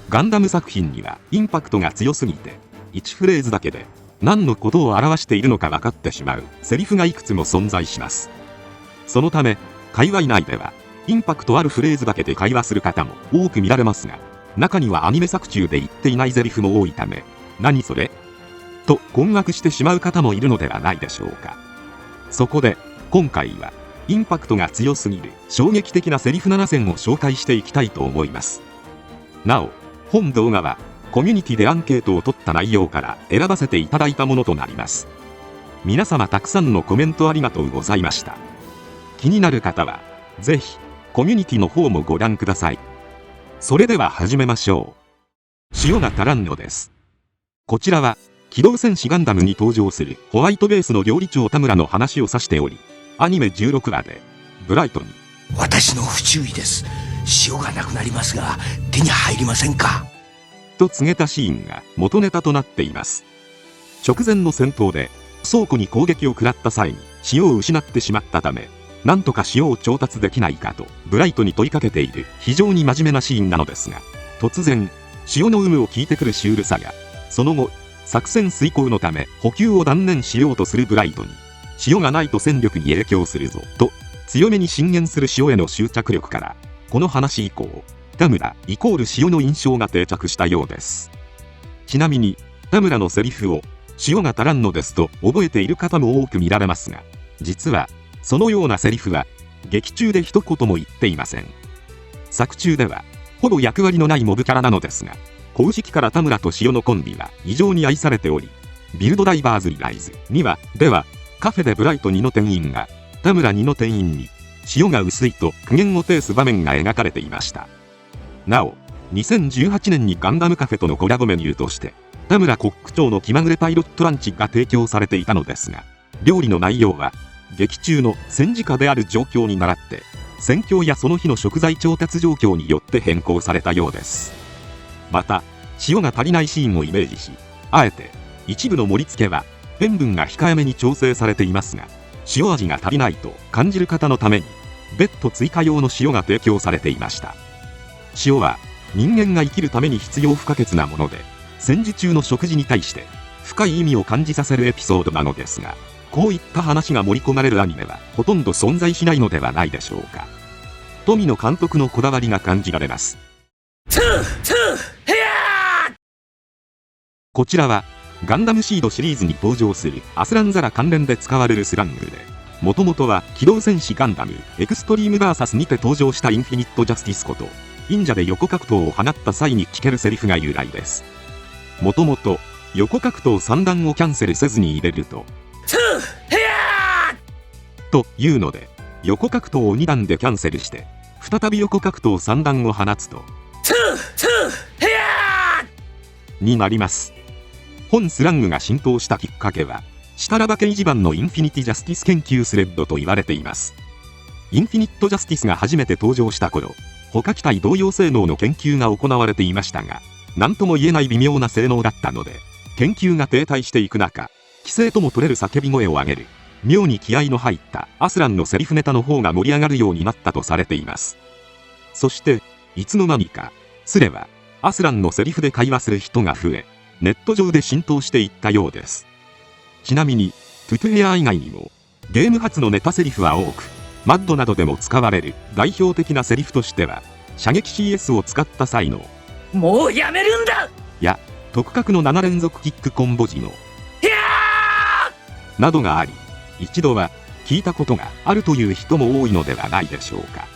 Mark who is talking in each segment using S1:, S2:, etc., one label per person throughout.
S1: ガンダム作品にはインパクトが強すぎて、1フレーズだけで何のことを表しているのか分かってしまうセリフがいくつも存在します。そのため、界隈内ではインパクトあるフレーズだけで会話する方も多く見られますが、中にはアニメ作中で言っていないセリフも多いため、何それと困惑してしまう方もいるのではないでしょうか。そこで今回はインパクトが強すぎる衝撃的なセリフ7選を紹介していきたいと思います。なお、本動画はコミュニティでアンケートを取った内容から選ばせていただいたものとなります。皆様たくさんのコメントありがとうございました。気になる方はぜひコミュニティの方もご覧ください。それでは始めましょう。塩が足らんのです。こちらは機動戦士ガンダムに登場するホワイトベースの料理長田村の話を指しており、アニメ16話でブライトに
S2: 私の不注意です。塩がなくなりますが手に入りませんか
S1: と告げたシーンが元ネタとなっています。直前の戦闘で倉庫に攻撃を食らった際に塩を失ってしまったため、なんとか塩を調達できないかとブライトに問いかけている非常に真面目なシーンなのですが、突然塩の有無を聞いてくるシュールさや、その後作戦遂行のため補給を断念しようとするブライトに、塩がないと戦力に影響するぞと強めに進言する塩への執着力から、この話以降田村イコール塩の印象が定着したようです。ちなみに田村のセリフを塩が足らんのですと覚えている方も多く見られますが、実はそのようなセリフは劇中で一言も言っていません。作中ではほぼ役割のないモブキャラなのですが、公式から田村と塩のコンビは異常に愛されており、ビルドダイバーズリライズ2話ではカフェでブライト2の店員が田村2の店員に塩が薄いと苦言を呈す場面が描かれていました。なお2018年にガンダムカフェとのコラボメニューとして田村コック長の気まぐれパイロットランチが提供されていたのですが、料理の内容は劇中の戦時下である状況に倣って戦況やその日の食材調達状況によって変更されたようです。また塩が足りないシーンをイメージし、あえて一部の盛り付けは塩分が控えめに調整されていますが、塩味が足りないと感じる方のために別途追加用の塩が提供されていました。塩は人間が生きるために必要不可欠なもので、戦時中の食事に対して深い意味を感じさせるエピソードなのですが、こういった話が盛り込まれるアニメはほとんど存在しないのではないでしょうか。富野監督のこだわりが感じられます。こちらはガンダムシードシリーズに登場するアスランザラ関連で使われるスラングで、もともとは機動戦士ガンダムエクストリーム VS にて登場したインフィニットジャスティスこと忍者で横格闘を放った際に聞けるセリフが由来です。もともと横格闘3段をキャンセルせずに入れるとというので、横格闘を2段でキャンセルして再び横格闘3段を放つとになります。本スラングが浸透したきっかけはシタラバ掲示板のインフィニティジャスティス研究スレッドと言われています。インフィニットジャスティスが初めて登場した頃、他機体同様性能の研究が行われていましたが、何とも言えない微妙な性能だったので、研究が停滞していく中、規制とも取れる叫び声を上げる妙に気合の入ったアスランのセリフネタの方が盛り上がるようになったとされています。そしていつの間にかスレはアスランのセリフで会話する人が増え、ネット上で浸透していったようです。ちなみにトゥトゥヘア以外にもゲーム発のネタセリフは多く、マッドなどでも使われる代表的なセリフとしては、射撃 CS を使った際の
S2: もうやめるんだ
S1: や特角の7連続キックコンボ時のなどがあり、一度は聞いたことがあるという人も多いのではないでしょうか。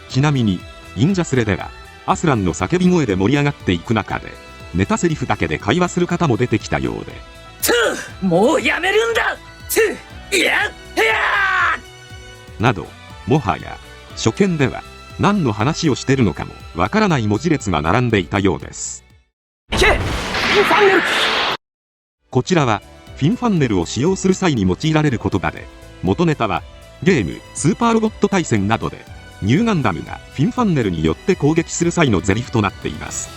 S1: ちなみに忍者スレではアスランの叫び声で盛り上がっていく中で、ネタセリフだけで会話する方も出てきたようで、
S2: もうやめるんだ
S1: など、もはや初見では何の話をしてるのかもわからない文字列が並んでいたようです。こちらはフィンファンネルを使用する際に用いられる言葉で、元ネタはゲームスーパーロボット対戦などでニューガンダムがフィンファンネルによって攻撃する際のゼリフとなっています。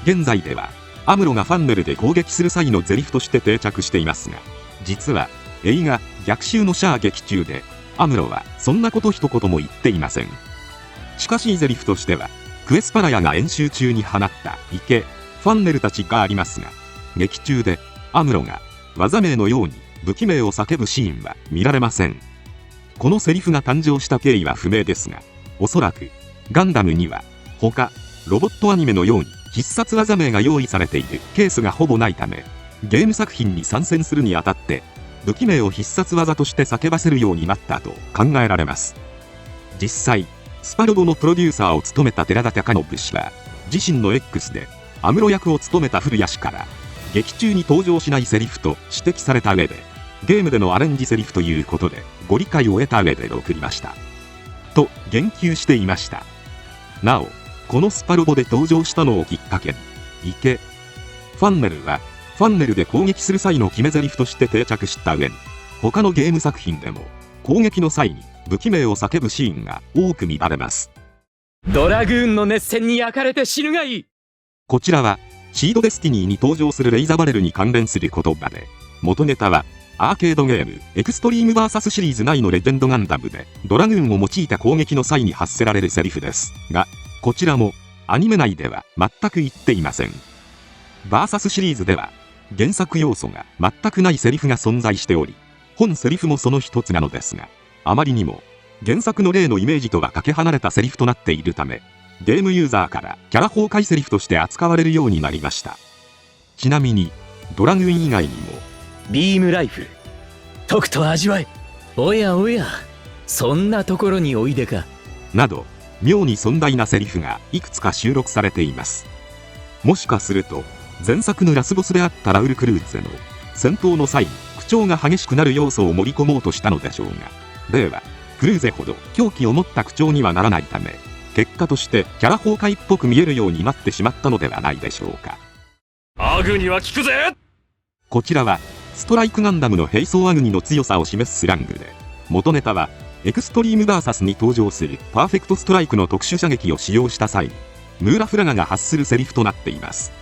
S1: 現在ではアムロがファンネルで攻撃する際のゼリフとして定着していますが、実は映画逆襲のシャア劇中でアムロはそんなこと一言も言っていません。しかしゼリフとしてはクエスパラヤが演習中に放った池ファンネルたちがありますが、劇中でアムロが技名のように武器名を叫ぶシーンは見られません。このセリフが誕生した経緯は不明ですが、おそらくガンダムには他ロボットアニメのように必殺技名が用意されているケースがほぼないため、ゲーム作品に参戦するにあたって武器名を必殺技として叫ばせるようになったと考えられます。実際スパロボのプロデューサーを務めた寺田貴信氏は自身の X でアムロ役を務めた古谷氏から劇中に登場しないセリフと指摘された上で、ゲームでのアレンジセリフということでご理解を得た上で送りましたと言及していました。なおこのスパロボで登場したのをきっかけに池ファンネルはファンネルで攻撃する際の決め台詞として定着した上に、他のゲーム作品でも攻撃の際に武器名を叫ぶシーンが多く見られます。
S3: ドラグーンの熱戦に焼かれて死ぬがいい。
S1: こちらはシードデスティニーに登場するレイザバレルに関連する言葉で、元ネタはアーケードゲームエクストリーム VS シリーズ9のレジェンドガンダムでドラグーンを用いた攻撃の際に発せられるセリフですが、こちらもアニメ内では全く言っていません。VS シリーズでは原作要素が全くないセリフが存在しており、本セリフもその一つなのですが、あまりにも原作の例のイメージとはかけ離れたセリフとなっているため、ゲームユーザーからキャラ崩壊セリフとして扱われるようになりました。ちなみにドラグーン以外にも
S3: ビームライフルとくと味わえ、おやおやそんなところにおいでか
S1: など妙に壮大なセリフがいくつか収録されています。もしかすると前作のラスボスであったラウル・クルーゼの戦闘の際に口調が激しくなる要素を盛り込もうとしたのでしょうが、例はクルーゼほど狂気を持った口調にはならないため、結果としてキャラ崩壊っぽく見えるようになってしまったのではないでしょうか。
S3: アグには効くぜ。
S1: こちらはストライクガンダムの兵装アグニの強さを示すスラングで、元ネタはエクストリーム VS に登場するパーフェクトストライクの特殊射撃を使用した際にムーラフラガが発するセリフとなっています。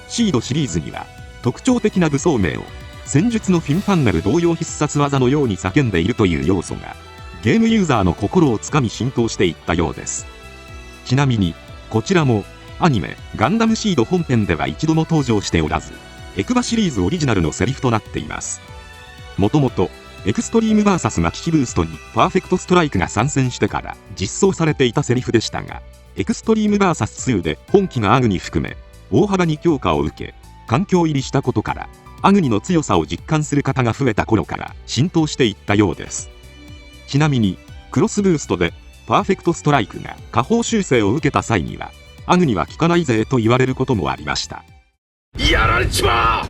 S1: シードシリーズには特徴的な武装名を戦術のフィンファンネル同様必殺技のように叫んでいるという要素がゲームユーザーの心をつかみ浸透していったようです。ちなみにこちらもアニメガンダムシード本編では一度も登場しておらず、エクバシリーズオリジナルのセリフとなっています。もともとエクストリーム VS マキシブーストにパーフェクトストライクが参戦してから実装されていたセリフでしたが、エクストリーム VS2 で本機がアグニ含め大幅に強化を受け環境入りしたことから、アグニの強さを実感する方が増えた頃から浸透していったようです。ちなみにクロスブーストでパーフェクトストライクが下方修正を受けた際にはアグニは効かないぜと言われることもありました。
S2: やられちまう。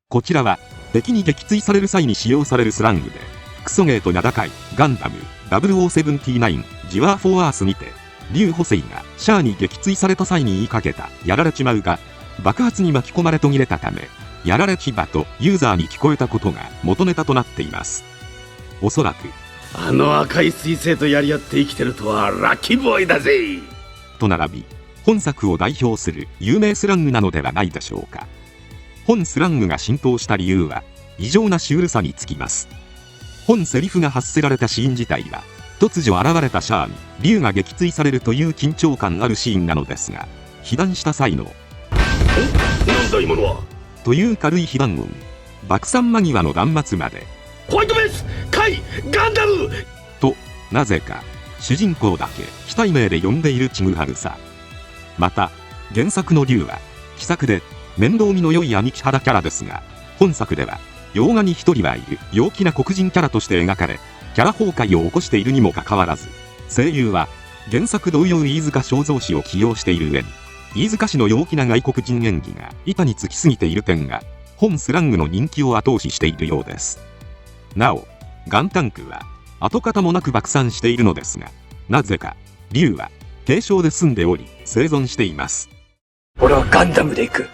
S1: こちらは敵に撃墜される際に使用されるスラングで、クソゲーと名高いガンダム0079ジワーフォーアースにてリュウ・ホセイがシャアに撃墜された際に言いかけたやられちまうが爆発に巻き込まれ途切れたため、やられちばとユーザーに聞こえたことが元ネタとなっています。おそらく
S2: あの赤い彗星とやり合って生きてるとはラッキーボーイだぜ
S1: と並び本作を代表する有名スラングなのではないでしょうか。本スラングが浸透した理由は異常なシュールさにつきます。本セリフが発せられたシーン自体は突如現れたシャアに竜が撃墜されるという緊張感あるシーンなのですが、被弾した際の
S2: なんだ今のは
S1: という軽い被弾音、爆散間際の断末まで
S2: ホワイトベースカイガンダム
S1: となぜか主人公だけ非対名で呼んでいるちぐはぐさ。また原作の竜は気さくで面倒見の良い兄貴肌キャラですが、本作では洋画に一人はいる陽気な黒人キャラとして描かれ、キャラ崩壊を起こしているにもかかわらず、声優は原作同様飯塚正三氏を起用している上に、飯塚氏の陽気な外国人演技が板につきすぎている点が本スラングの人気を後押ししているようです。なおガンタンクは跡形もなく爆散しているのですが、なぜか竜は軽傷で済んでおり生存しています。
S2: 俺はガンダムで行く。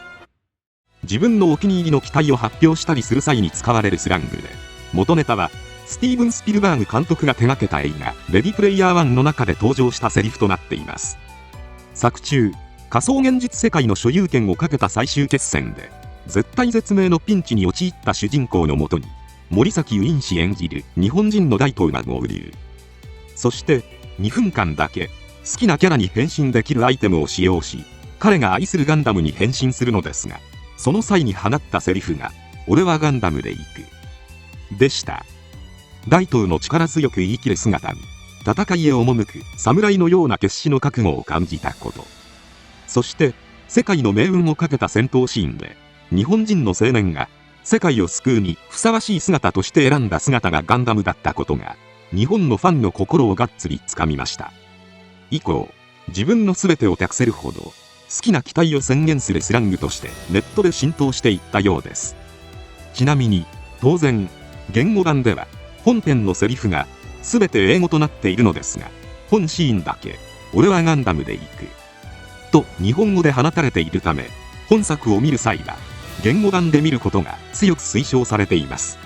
S1: 自分のお気に入りの機体を発表したりする際に使われるスラングで、元ネタはスティーブン・スピルバーグ監督が手掛けた映画レディプレイヤー1の中で登場したセリフとなっています。作中仮想現実世界の所有権をかけた最終決戦で絶体絶命のピンチに陥った主人公のもとに森崎ウィン氏演じる日本人の大東が合流。そして2分間だけ好きなキャラに変身できるアイテムを使用し、彼が愛するガンダムに変身するのですが、その際に放ったセリフが「俺はガンダムで行く」でした。大東の力強く言い切る姿に、戦いへ赴く侍のような決死の覚悟を感じたこと、そして世界の命運をかけた戦闘シーンで、日本人の青年が世界を救うにふさわしい姿として選んだ姿がガンダムだったことが、日本のファンの心をがっつりつかみました。以降、自分の全てを託せるほど好きな機体を宣言するスラングとしてネットで浸透していったようです。ちなみに、当然言語版では本編のセリフが全て英語となっているのですが、本シーンだけ「俺はガンダムで行く」と日本語で放たれているため、本作を見る際は言語版で見ることが強く推奨されています。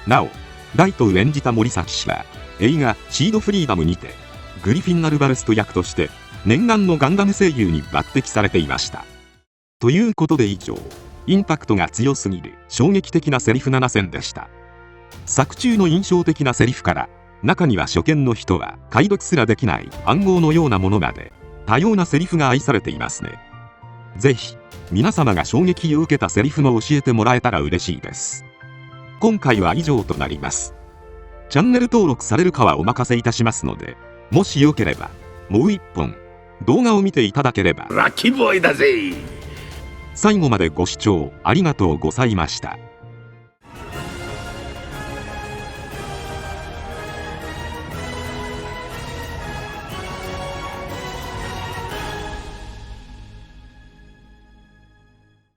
S1: なお、大東を演じた森崎氏は映画「シードフリーダム」にてグリフィン・アルバレスト役として念願のガンダム声優に抜擢されていました。ということで以上、インパクトが強すぎる衝撃的なセリフ7選でした。作中の印象的なセリフから、中には初見の人は解読すらできない暗号のようなものまで、多様なセリフが愛されていますね。ぜひ皆様が衝撃を受けたセリフも教えてもらえたら嬉しいです。今回は以上となります。チャンネル登録されるかはお任せいたしますので、もしよければもう一本動画を見ていただければ。
S2: ラッキーボーイだぜ。
S1: 最後までご視聴ありがとうございました。